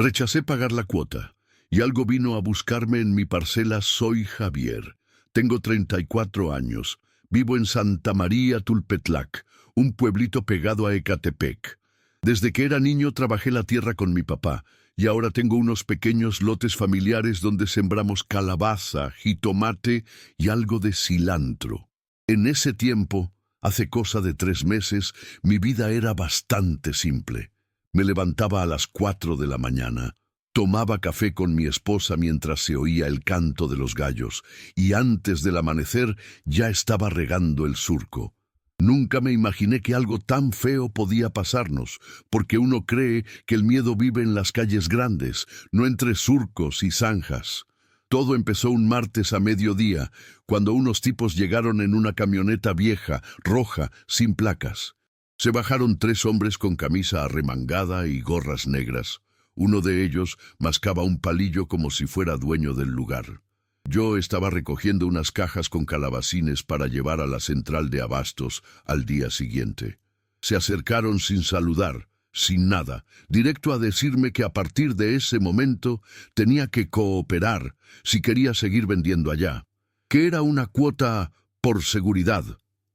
Rechacé pagar la cuota, y algo vino a buscarme en mi parcela. Soy Javier. Tengo 34 años. Vivo en Santa María Tulpetlac, un pueblito pegado a Ecatepec. Desde que era niño trabajé la tierra con mi papá, y ahora tengo unos pequeños lotes familiares donde sembramos calabaza, jitomate y algo de cilantro. En ese tiempo, hace cosa de 3 meses, mi vida era bastante simple. Me levantaba a las 4 de la mañana, tomaba café con mi esposa mientras se oía el canto de los gallos, y antes del amanecer ya estaba regando el surco. Nunca me imaginé que algo tan feo podía pasarnos, porque uno cree que el miedo vive en las calles grandes, no entre surcos y zanjas. Todo empezó un martes a mediodía, cuando unos tipos llegaron en una camioneta vieja, roja, sin placas. Se bajaron 3 hombres con camisa arremangada y gorras negras. Uno de ellos mascaba un palillo como si fuera dueño del lugar. Yo estaba recogiendo unas cajas con calabacines para llevar a la central de abastos al día siguiente. Se acercaron sin saludar, sin nada, directo a decirme que a partir de ese momento tenía que cooperar si quería seguir vendiendo allá, que era una cuota por seguridad,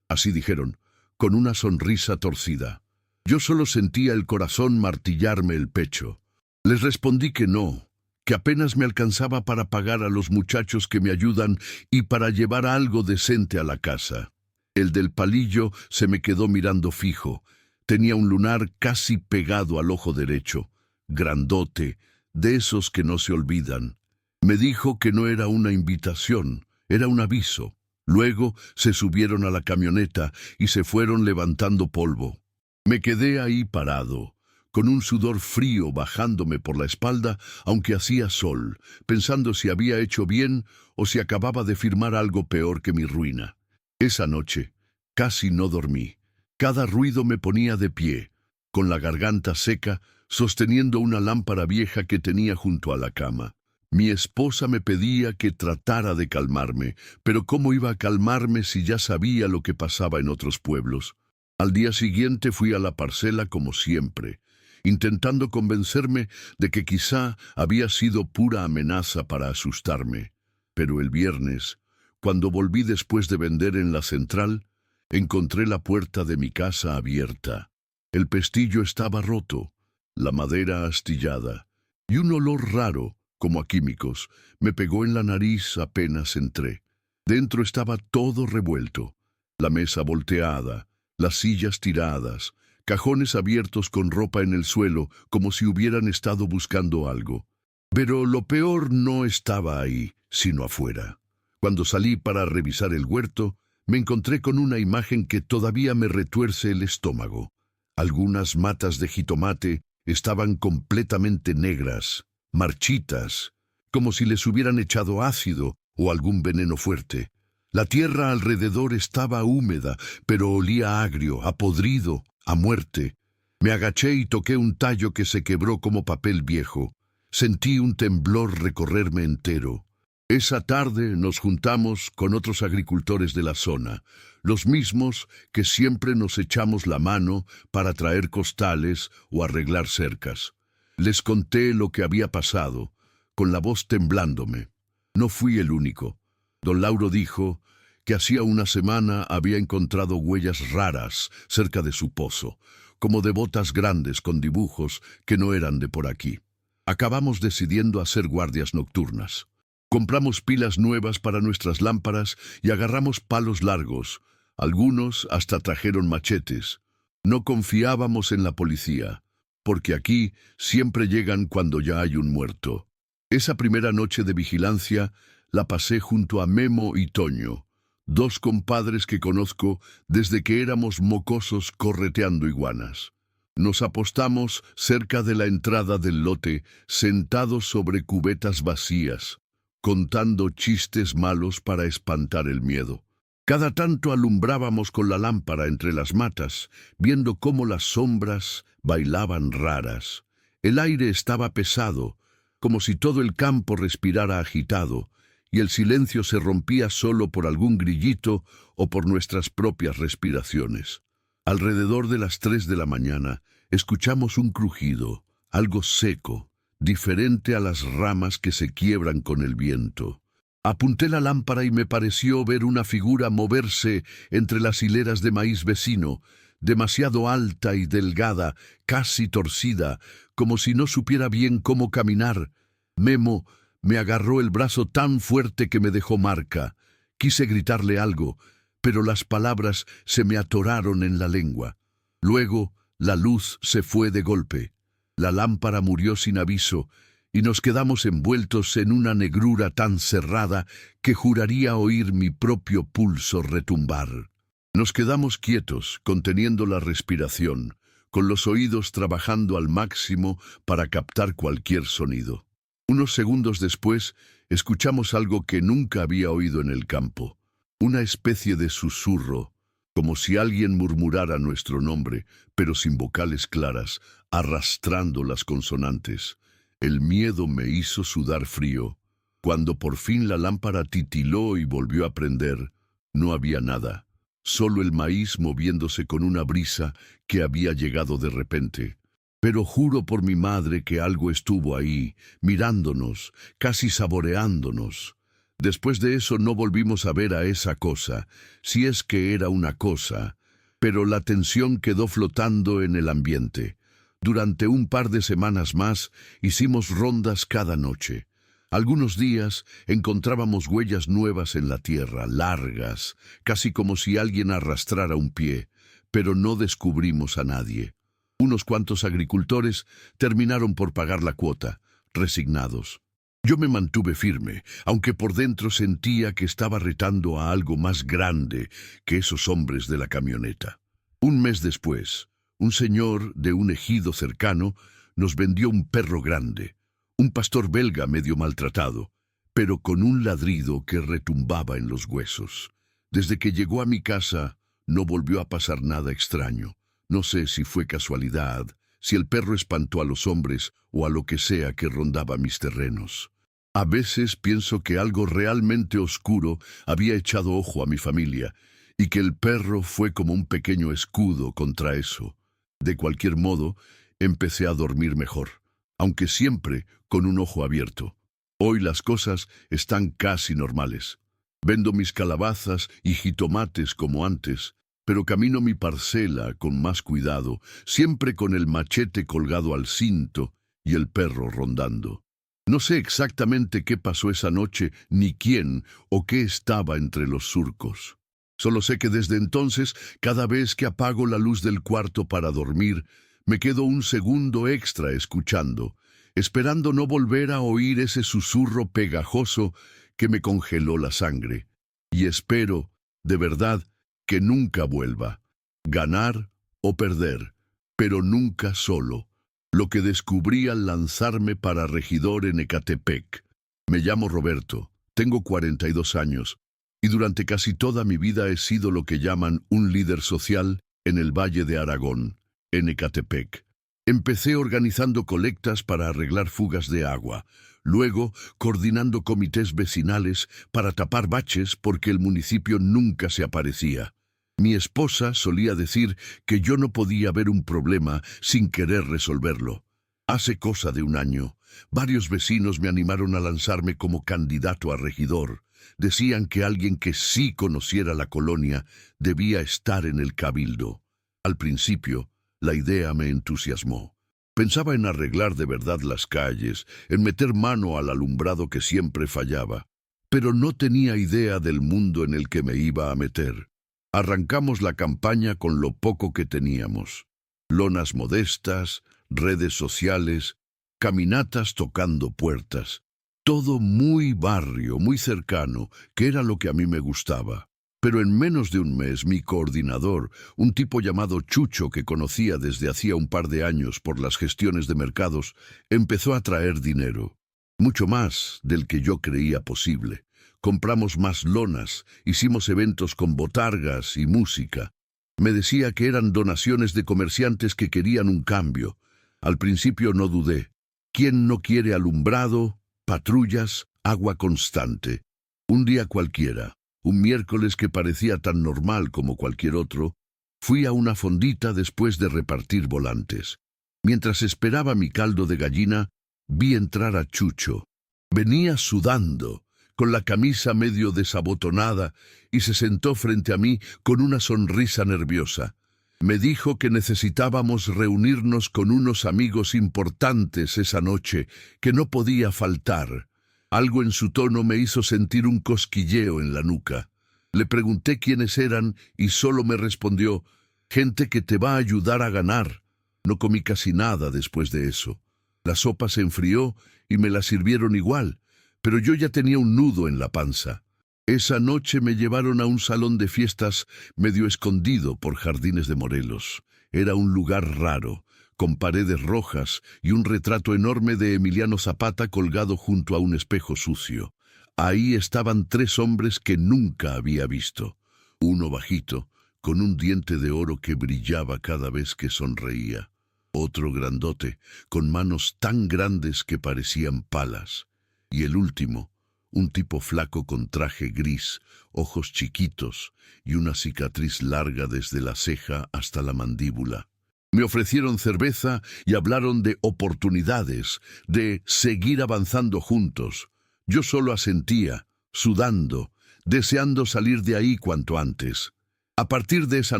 así dijeron, con una sonrisa torcida. Yo solo sentía el corazón martillarme el pecho. Les respondí que no, que apenas me alcanzaba para pagar a los muchachos que me ayudan y para llevar algo decente a la casa. El del palillo se me quedó mirando fijo. Tenía un lunar casi pegado al ojo derecho, grandote, de esos que no se olvidan. Me dijo que no era una invitación, era un aviso. Luego se subieron a la camioneta y se fueron levantando polvo. Me quedé ahí parado, con un sudor frío bajándome por la espalda, aunque hacía sol, pensando si había hecho bien o si acababa de firmar algo peor que mi ruina. Esa noche casi no dormí. Cada ruido me ponía de pie, con la garganta seca, sosteniendo una lámpara vieja que tenía junto a la cama. Mi esposa me pedía que tratara de calmarme, pero ¿cómo iba a calmarme si ya sabía lo que pasaba en otros pueblos? Al día siguiente fui a la parcela como siempre, intentando convencerme de que quizá había sido pura amenaza para asustarme. Pero el viernes, cuando volví después de vender en la central, encontré la puerta de mi casa abierta. El pestillo estaba roto, la madera astillada, y un olor raro, como a químicos, me pegó en la nariz apenas entré. Dentro estaba todo revuelto, la mesa volteada, las sillas tiradas, cajones abiertos con ropa en el suelo, como si hubieran estado buscando algo. Pero lo peor no estaba ahí, sino afuera. Cuando salí para revisar el huerto, me encontré con una imagen que todavía me retuerce el estómago. Algunas matas de jitomate estaban completamente negras, marchitas, como si les hubieran echado ácido o algún veneno fuerte. La tierra alrededor estaba húmeda, pero olía agrio, a podrido, a muerte. Me agaché y toqué un tallo que se quebró como papel viejo. Sentí un temblor recorrerme entero. Esa tarde nos juntamos con otros agricultores de la zona, los mismos que siempre nos echamos la mano para traer costales o arreglar cercas. Les conté lo que había pasado, con la voz temblándome. No fui el único. Don Lauro dijo que hacía una semana había encontrado huellas raras cerca de su pozo, como de botas grandes con dibujos que no eran de por aquí. Acabamos decidiendo hacer guardias nocturnas. Compramos pilas nuevas para nuestras lámparas y agarramos palos largos. Algunos hasta trajeron machetes. No confiábamos en la policía, porque aquí siempre llegan cuando ya hay un muerto. Esa primera noche de vigilancia la pasé junto a Memo y Toño, 2 compadres que conozco desde que éramos mocosos correteando iguanas. Nos apostamos cerca de la entrada del lote, sentados sobre cubetas vacías, contando chistes malos para espantar el miedo. Cada tanto alumbrábamos con la lámpara entre las matas, viendo cómo las sombras bailaban raras. El aire estaba pesado, como si todo el campo respirara agitado, y el silencio se rompía solo por algún grillito o por nuestras propias respiraciones. Alrededor de las 3 de la mañana, escuchamos un crujido, algo seco, diferente a las ramas que se quiebran con el viento. Apunté la lámpara y me pareció ver una figura moverse entre las hileras de maíz vecino, demasiado alta y delgada, casi torcida, como si no supiera bien cómo caminar. Memo me agarró el brazo tan fuerte que me dejó marca. Quise gritarle algo, pero las palabras se me atoraron en la lengua. Luego, la luz se fue de golpe. La lámpara murió sin aviso, y nos quedamos envueltos en una negrura tan cerrada que juraría oír mi propio pulso retumbar. Nos quedamos quietos, conteniendo la respiración, con los oídos trabajando al máximo para captar cualquier sonido. Unos segundos después, escuchamos algo que nunca había oído en el campo, una especie de susurro, como si alguien murmurara nuestro nombre, pero sin vocales claras, arrastrando las consonantes. El miedo me hizo sudar frío. Cuando por fin la lámpara titiló y volvió a prender, no había nada, solo el maíz moviéndose con una brisa que había llegado de repente. Pero juro por mi madre que algo estuvo ahí, mirándonos, casi saboreándonos. Después de eso no volvimos a ver a esa cosa, si es que era una cosa, pero la tensión quedó flotando en el ambiente. Durante un par de semanas más hicimos rondas cada noche. Algunos días encontrábamos huellas nuevas en la tierra, largas, casi como si alguien arrastrara un pie, pero no descubrimos a nadie. Unos cuantos agricultores terminaron por pagar la cuota, resignados. Yo me mantuve firme, aunque por dentro sentía que estaba retando a algo más grande que esos hombres de la camioneta. Un mes después, un señor de un ejido cercano nos vendió un perro grande, un pastor belga medio maltratado, pero con un ladrido que retumbaba en los huesos. Desde que llegó a mi casa, no volvió a pasar nada extraño. No sé si fue casualidad, si el perro espantó a los hombres o a lo que sea que rondaba mis terrenos. A veces pienso que algo realmente oscuro había echado ojo a mi familia y que el perro fue como un pequeño escudo contra eso. De cualquier modo, empecé a dormir mejor, aunque siempre con un ojo abierto. Hoy las cosas están casi normales. Vendo mis calabazas y jitomates como antes, pero camino mi parcela con más cuidado, siempre con el machete colgado al cinto y el perro rondando. No sé exactamente qué pasó esa noche, ni quién o qué estaba entre los surcos. Solo sé que desde entonces, cada vez que apago la luz del cuarto para dormir, me quedo un segundo extra escuchando, esperando no volver a oír ese susurro pegajoso que me congeló la sangre. Y espero, de verdad, que nunca vuelva. Ganar o perder, pero nunca solo. Lo que descubrí al lanzarme para regidor en Ecatepec. Me llamo Roberto, tengo 42 años, y durante casi toda mi vida he sido lo que llaman un líder social en el Valle de Aragón, en Ecatepec. Empecé organizando colectas para arreglar fugas de agua, luego coordinando comités vecinales para tapar baches porque el municipio nunca se aparecía. Mi esposa solía decir que yo no podía ver un problema sin querer resolverlo. Hace cosa de un año, varios vecinos me animaron a lanzarme como candidato a regidor. Decían que alguien que sí conociera la colonia debía estar en el cabildo. Al principio, la idea me entusiasmó. Pensaba en arreglar de verdad las calles, en meter mano al alumbrado que siempre fallaba, pero no tenía idea del mundo en el que me iba a meter. Arrancamos la campaña con lo poco que teníamos. Lonas modestas, redes sociales, caminatas tocando puertas. Todo muy barrio, muy cercano, que era lo que a mí me gustaba. Pero en menos de un mes, mi coordinador, un tipo llamado Chucho que conocía desde hacía un par de años por las gestiones de mercados, empezó a traer dinero. Mucho más del que yo creía posible. Compramos más lonas, hicimos eventos con botargas y música. Me decía que eran donaciones de comerciantes que querían un cambio. Al principio no dudé. ¿Quién no quiere alumbrado, patrullas, agua constante? Un día cualquiera, un miércoles que parecía tan normal como cualquier otro, fui a una fondita después de repartir volantes. Mientras esperaba mi caldo de gallina, vi entrar a Chucho. Venía sudando, con la camisa medio desabotonada, y se sentó frente a mí con una sonrisa nerviosa. Me dijo que necesitábamos reunirnos con unos amigos importantes esa noche, que no podía faltar. Algo en su tono me hizo sentir un cosquilleo en la nuca. Le pregunté quiénes eran y solo me respondió: gente que te va a ayudar a ganar. No comí casi nada después de eso. La sopa se enfrió y me la sirvieron igual, pero yo ya tenía un nudo en la panza. Esa noche me llevaron a un salón de fiestas medio escondido por Jardines de Morelos. Era un lugar raro, con paredes rojas y un retrato enorme de Emiliano Zapata colgado junto a un espejo sucio. Ahí estaban 3 hombres que nunca había visto. Uno bajito, con un diente de oro que brillaba cada vez que sonreía. Otro grandote, con manos tan grandes que parecían palas. Y el último, un tipo flaco con traje gris, ojos chiquitos y una cicatriz larga desde la ceja hasta la mandíbula. Me ofrecieron cerveza y hablaron de oportunidades, de seguir avanzando juntos. Yo solo asentía, sudando, deseando salir de ahí cuanto antes. A partir de esa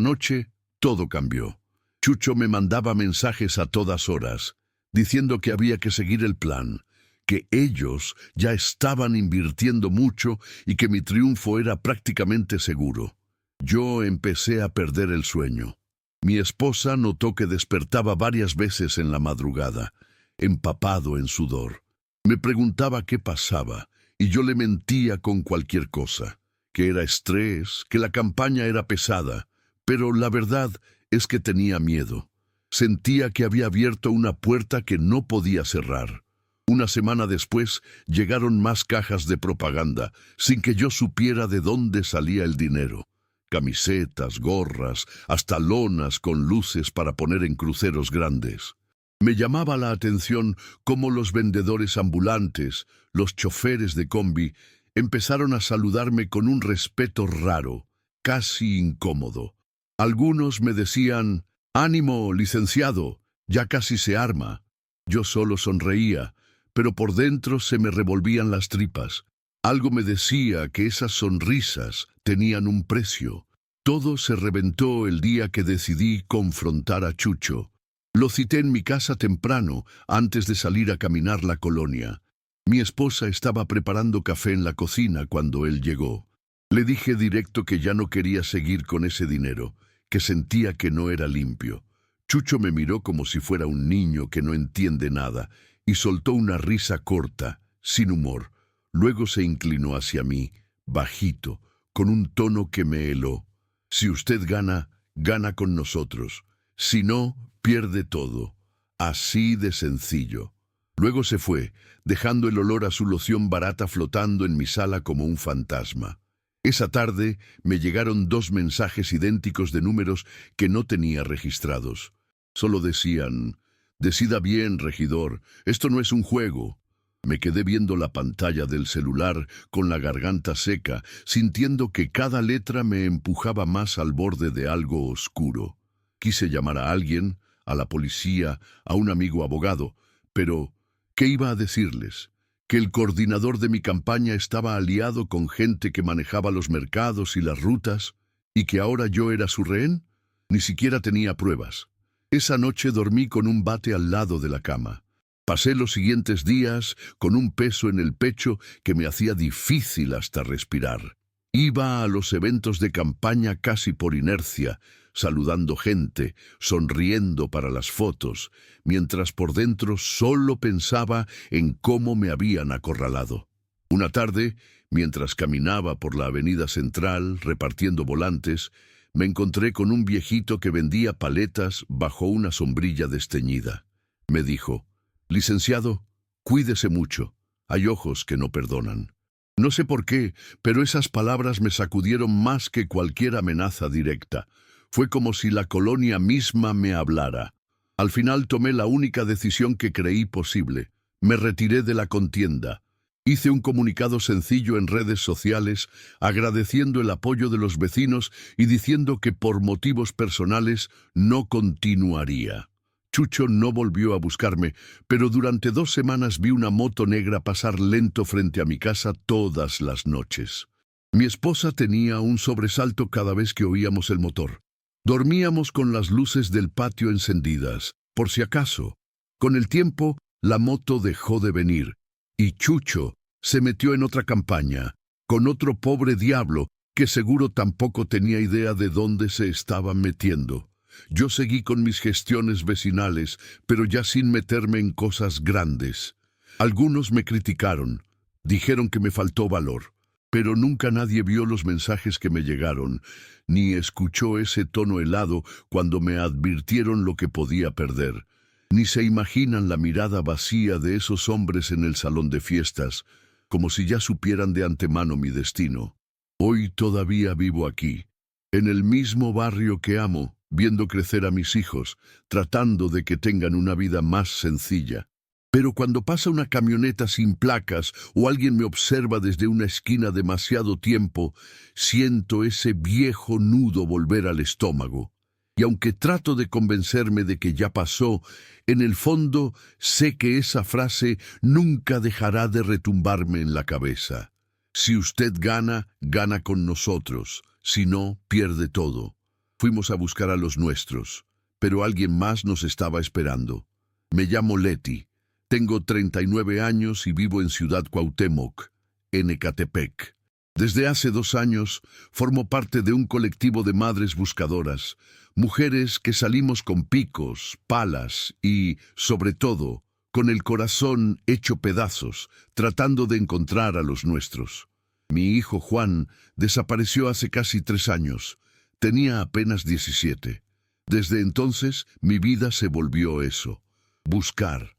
noche, todo cambió. Chucho me mandaba mensajes a todas horas, diciendo que había que seguir el plan, que ellos ya estaban invirtiendo mucho y que mi triunfo era prácticamente seguro. Yo empecé a perder el sueño. Mi esposa notó que despertaba varias veces en la madrugada, empapado en sudor. Me preguntaba qué pasaba, y yo le mentía con cualquier cosa, que era estrés, que la campaña era pesada, pero la verdad es que tenía miedo. Sentía que había abierto una puerta que no podía cerrar. Una semana después llegaron más cajas de propaganda, sin que yo supiera de dónde salía el dinero. Camisetas, gorras, hasta lonas con luces para poner en cruceros grandes. Me llamaba la atención cómo los vendedores ambulantes, los choferes de combi, empezaron a saludarme con un respeto raro, casi incómodo. Algunos me decían: «Ánimo, licenciado, ya casi se arma». Yo solo sonreía, pero por dentro se me revolvían las tripas. Algo me decía que esas sonrisas tenían un precio. Todo se reventó el día que decidí confrontar a Chucho. Lo cité en mi casa temprano, antes de salir a caminar la colonia. Mi esposa estaba preparando café en la cocina cuando él llegó. Le dije directo que ya no quería seguir con ese dinero, que sentía que no era limpio. Chucho me miró como si fuera un niño que no entiende nada, y soltó una risa corta, sin humor. Luego se inclinó hacia mí, bajito, con un tono que me heló. «Si usted gana, gana con nosotros. Si no, pierde todo. Así de sencillo». Luego se fue, dejando el olor a su loción barata flotando en mi sala como un fantasma. Esa tarde me llegaron 2 mensajes idénticos de números que no tenía registrados. Solo decían: «Decida bien, regidor, esto no es un juego». Me quedé viendo la pantalla del celular con la garganta seca, sintiendo que cada letra me empujaba más al borde de algo oscuro. Quise llamar a alguien, a la policía, a un amigo abogado, pero ¿qué iba a decirles? ¿Que el coordinador de mi campaña estaba aliado con gente que manejaba los mercados y las rutas, y que ahora yo era su rehén? Ni siquiera tenía pruebas. Esa noche dormí con un bate al lado de la cama. Pasé los siguientes días con un peso en el pecho que me hacía difícil hasta respirar. Iba a los eventos de campaña casi por inercia, saludando gente, sonriendo para las fotos, mientras por dentro solo pensaba en cómo me habían acorralado. Una tarde, mientras caminaba por la avenida central repartiendo volantes, me encontré con un viejito que vendía paletas bajo una sombrilla desteñida. Me dijo: «Licenciado, cuídese mucho. Hay ojos que no perdonan». No sé por qué, pero esas palabras me sacudieron más que cualquier amenaza directa. Fue como si la colonia misma me hablara. Al final tomé la única decisión que creí posible. Me retiré de la contienda. Hice un comunicado sencillo en redes sociales, agradeciendo el apoyo de los vecinos y diciendo que por motivos personales no continuaría. Chucho no volvió a buscarme, pero durante 2 semanas vi una moto negra pasar lento frente a mi casa todas las noches. Mi esposa tenía un sobresalto cada vez que oíamos el motor. Dormíamos con las luces del patio encendidas, por si acaso. Con el tiempo, la moto dejó de venir, y Chucho se metió en otra campaña, con otro pobre diablo que seguro tampoco tenía idea de dónde se estaba metiendo. Yo seguí con mis gestiones vecinales, pero ya sin meterme en cosas grandes. Algunos me criticaron, dijeron que me faltó valor, pero nunca nadie vio los mensajes que me llegaron, ni escuchó ese tono helado cuando me advirtieron lo que podía perder. Ni se imaginan la mirada vacía de esos hombres en el salón de fiestas, como si ya supieran de antemano mi destino. Hoy todavía vivo aquí, en el mismo barrio que amo, viendo crecer a mis hijos, tratando de que tengan una vida más sencilla. Pero cuando pasa una camioneta sin placas o alguien me observa desde una esquina demasiado tiempo, siento ese viejo nudo volver al estómago. Y aunque trato de convencerme de que ya pasó, en el fondo sé que esa frase nunca dejará de retumbarme en la cabeza. Si usted gana, gana con nosotros. Si no, pierde todo. Fuimos a buscar a los nuestros, pero alguien más nos estaba esperando. Me llamo Leti. Tengo 39 años y vivo en Ciudad Cuauhtémoc, en Ecatepec. Desde hace 2 años formo parte de un colectivo de madres buscadoras, mujeres que salimos con picos, palas y, sobre todo, con el corazón hecho pedazos, tratando de encontrar a los nuestros. Mi hijo Juan desapareció hace casi 3 años. Tenía apenas 17. Desde entonces mi vida se volvió eso. Buscar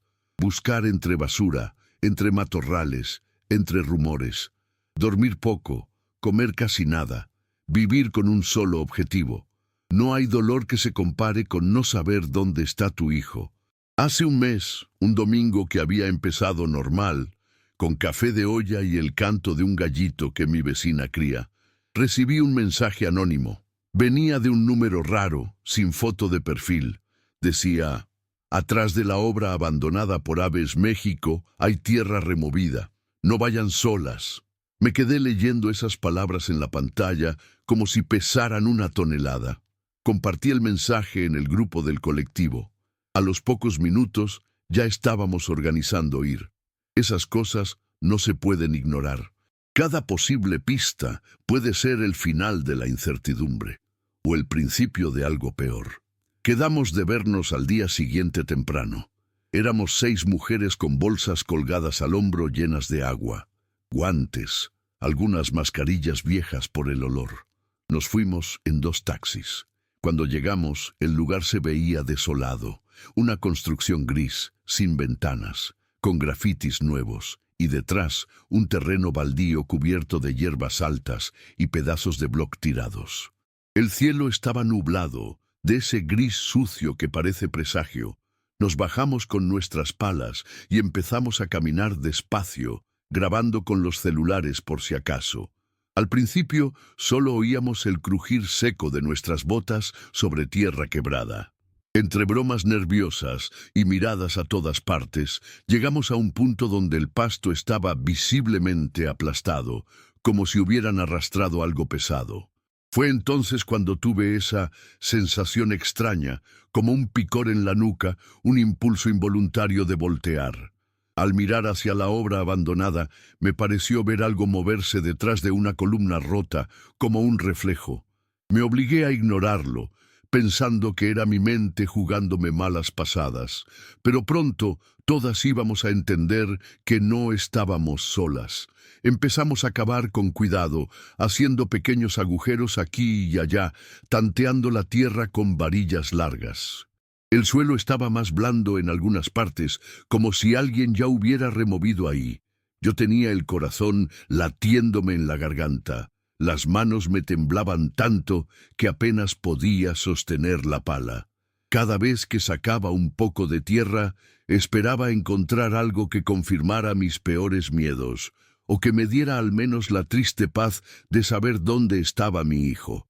entre basura, entre matorrales, entre rumores. Dormir poco, comer casi nada, vivir con un solo objetivo. No hay dolor que se compare con no saber dónde está tu hijo. Hace un mes, un domingo que había empezado normal, con café de olla y el canto de un gallito que mi vecina cría, recibí un mensaje anónimo. Venía de un número raro, sin foto de perfil. Decía: atrás de la obra abandonada por Aves México hay tierra removida. No vayan solas. Me quedé leyendo esas palabras en la pantalla como si pesaran 1 tonelada. Compartí el mensaje en el grupo del colectivo. A los pocos minutos ya estábamos organizando ir. Esas cosas no se pueden ignorar. Cada posible pista puede ser el final de la incertidumbre o el principio de algo peor. Quedamos de vernos al día siguiente temprano. Éramos 6 mujeres con bolsas colgadas al hombro llenas de agua, guantes, algunas mascarillas viejas por el olor. Nos fuimos en 2 taxis. Cuando llegamos, el lugar se veía desolado, una construcción gris, sin ventanas, con grafitis nuevos, y detrás un terreno baldío cubierto de hierbas altas y pedazos de bloc tirados. El cielo estaba nublado, de ese gris sucio que parece presagio. Nos bajamos con nuestras palas y empezamos a caminar despacio, grabando con los celulares por si acaso. Al principio solo oíamos el crujir seco de nuestras botas sobre tierra quebrada. Entre bromas nerviosas y miradas a todas partes, llegamos a un punto donde el pasto estaba visiblemente aplastado, como si hubieran arrastrado algo pesado. Fue entonces cuando tuve esa sensación extraña, como un picor en la nuca, un impulso involuntario de voltear. Al mirar hacia la obra abandonada, me pareció ver algo moverse detrás de una columna rota, como un reflejo. Me obligué a ignorarlo, pensando que era mi mente jugándome malas pasadas, pero pronto todas íbamos a entender que no estábamos solas. Empezamos a cavar con cuidado, haciendo pequeños agujeros aquí y allá, tanteando la tierra con varillas largas. El suelo estaba más blando en algunas partes, como si alguien ya hubiera removido ahí. Yo tenía el corazón latiéndome en la garganta. Las manos me temblaban tanto que apenas podía sostener la pala. Cada vez que sacaba un poco de tierra, esperaba encontrar algo que confirmara mis peores miedos, o que me diera al menos la triste paz de saber dónde estaba mi hijo.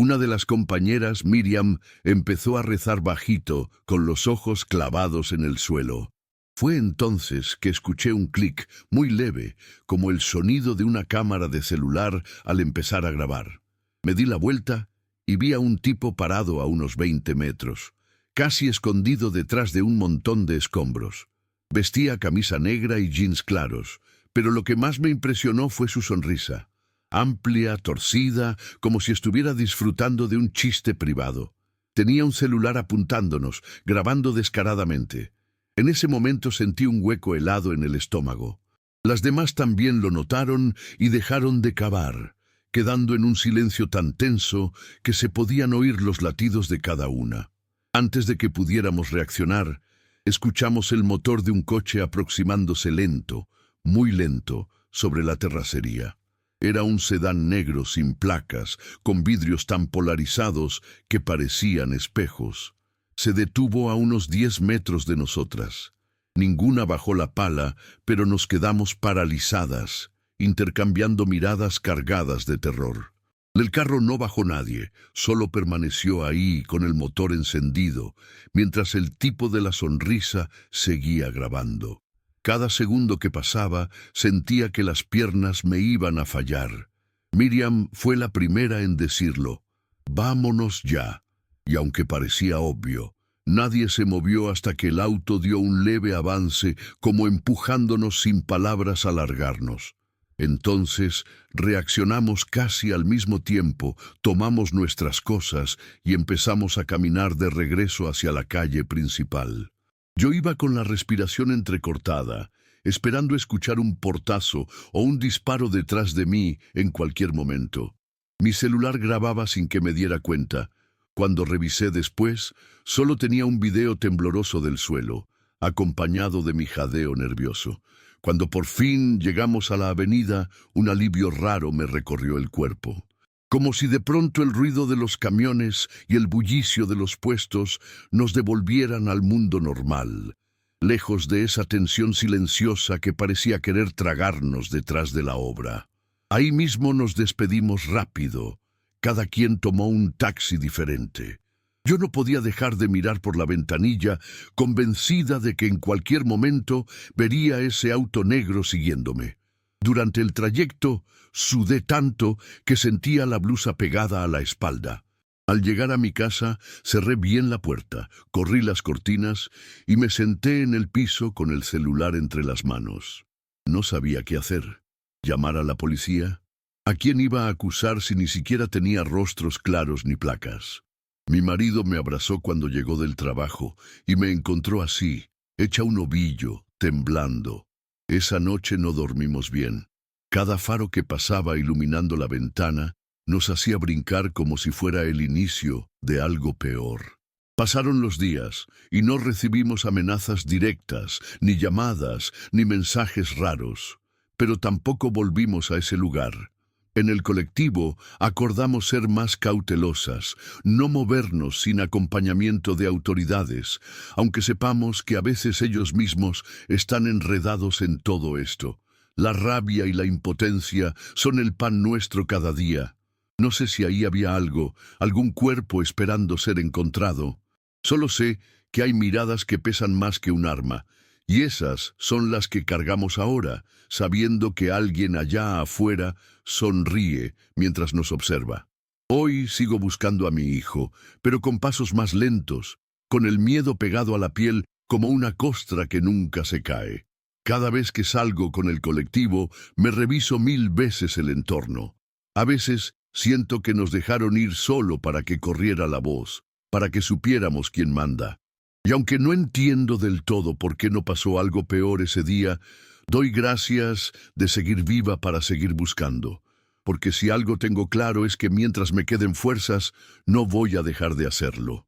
Una de las compañeras, Miriam, empezó a rezar bajito, con los ojos clavados en el suelo. Fue entonces que escuché un clic muy leve, como el sonido de una cámara de celular al empezar a grabar. Me di la vuelta y vi a un tipo parado a unos 20 metros, casi escondido detrás de un montón de escombros. Vestía camisa negra y jeans claros, pero lo que más me impresionó fue su sonrisa. Amplia, torcida, como si estuviera disfrutando de un chiste privado. Tenía un celular apuntándonos, grabando descaradamente. En ese momento sentí un hueco helado en el estómago. Las demás también lo notaron y dejaron de cavar, quedando en un silencio tan tenso que se podían oír los latidos de cada una. Antes de que pudiéramos reaccionar, escuchamos el motor de un coche aproximándose lento, muy lento, sobre la terracería. Era un sedán negro sin placas, con vidrios tan polarizados que parecían espejos. Se detuvo a unos 10 metros de nosotras. Ninguna bajó la pala, pero nos quedamos paralizadas, intercambiando miradas cargadas de terror. Del carro no bajó nadie, solo permaneció ahí con el motor encendido, mientras el tipo de la sonrisa seguía grabando. Cada segundo que pasaba, sentía que las piernas me iban a fallar. Miriam fue la primera en decirlo. «Vámonos ya». Y aunque parecía obvio, nadie se movió hasta que el auto dio un leve avance, como empujándonos sin palabras a largarnos. Entonces reaccionamos casi al mismo tiempo, tomamos nuestras cosas y empezamos a caminar de regreso hacia la calle principal. Yo iba con la respiración entrecortada, esperando escuchar un portazo o un disparo detrás de mí en cualquier momento. Mi celular grababa sin que me diera cuenta. Cuando revisé después, solo tenía un video tembloroso del suelo, acompañado de mi jadeo nervioso. Cuando por fin llegamos a la avenida, un alivio raro me recorrió el cuerpo. Como si de pronto el ruido de los camiones y el bullicio de los puestos nos devolvieran al mundo normal, lejos de esa tensión silenciosa que parecía querer tragarnos detrás de la obra. Ahí mismo nos despedimos rápido. Cada quien tomó un taxi diferente. Yo no podía dejar de mirar por la ventanilla, convencida de que en cualquier momento vería ese auto negro siguiéndome. Durante el trayecto, sudé tanto que sentía la blusa pegada a la espalda. Al llegar a mi casa, cerré bien la puerta, corrí las cortinas y me senté en el piso con el celular entre las manos. No sabía qué hacer. ¿Llamar a la policía? ¿A quién iba a acusar si ni siquiera tenía rostros claros ni placas? Mi marido me abrazó cuando llegó del trabajo y me encontró así, hecha un ovillo, temblando. Esa noche no dormimos bien. Cada faro que pasaba iluminando la ventana nos hacía brincar como si fuera el inicio de algo peor. Pasaron los días y no recibimos amenazas directas, ni llamadas, ni mensajes raros, pero tampoco volvimos a ese lugar. En el colectivo acordamos ser más cautelosas, no movernos sin acompañamiento de autoridades, aunque sepamos que a veces ellos mismos están enredados en todo esto. La rabia y la impotencia son el pan nuestro cada día. No sé si ahí había algo, algún cuerpo esperando ser encontrado. Solo sé que hay miradas que pesan más que un arma, y esas son las que cargamos ahora, sabiendo que alguien allá afuera sonríe mientras nos observa. Hoy sigo buscando a mi hijo, pero con pasos más lentos, con el miedo pegado a la piel como una costra que nunca se cae. Cada vez que salgo con el colectivo, me reviso 1000 veces el entorno. A veces siento que nos dejaron ir solo para que corriera la voz, para que supiéramos quién manda. Y aunque no entiendo del todo por qué no pasó algo peor ese día, doy gracias de seguir viva para seguir buscando. Porque si algo tengo claro es que mientras me queden fuerzas, no voy a dejar de hacerlo.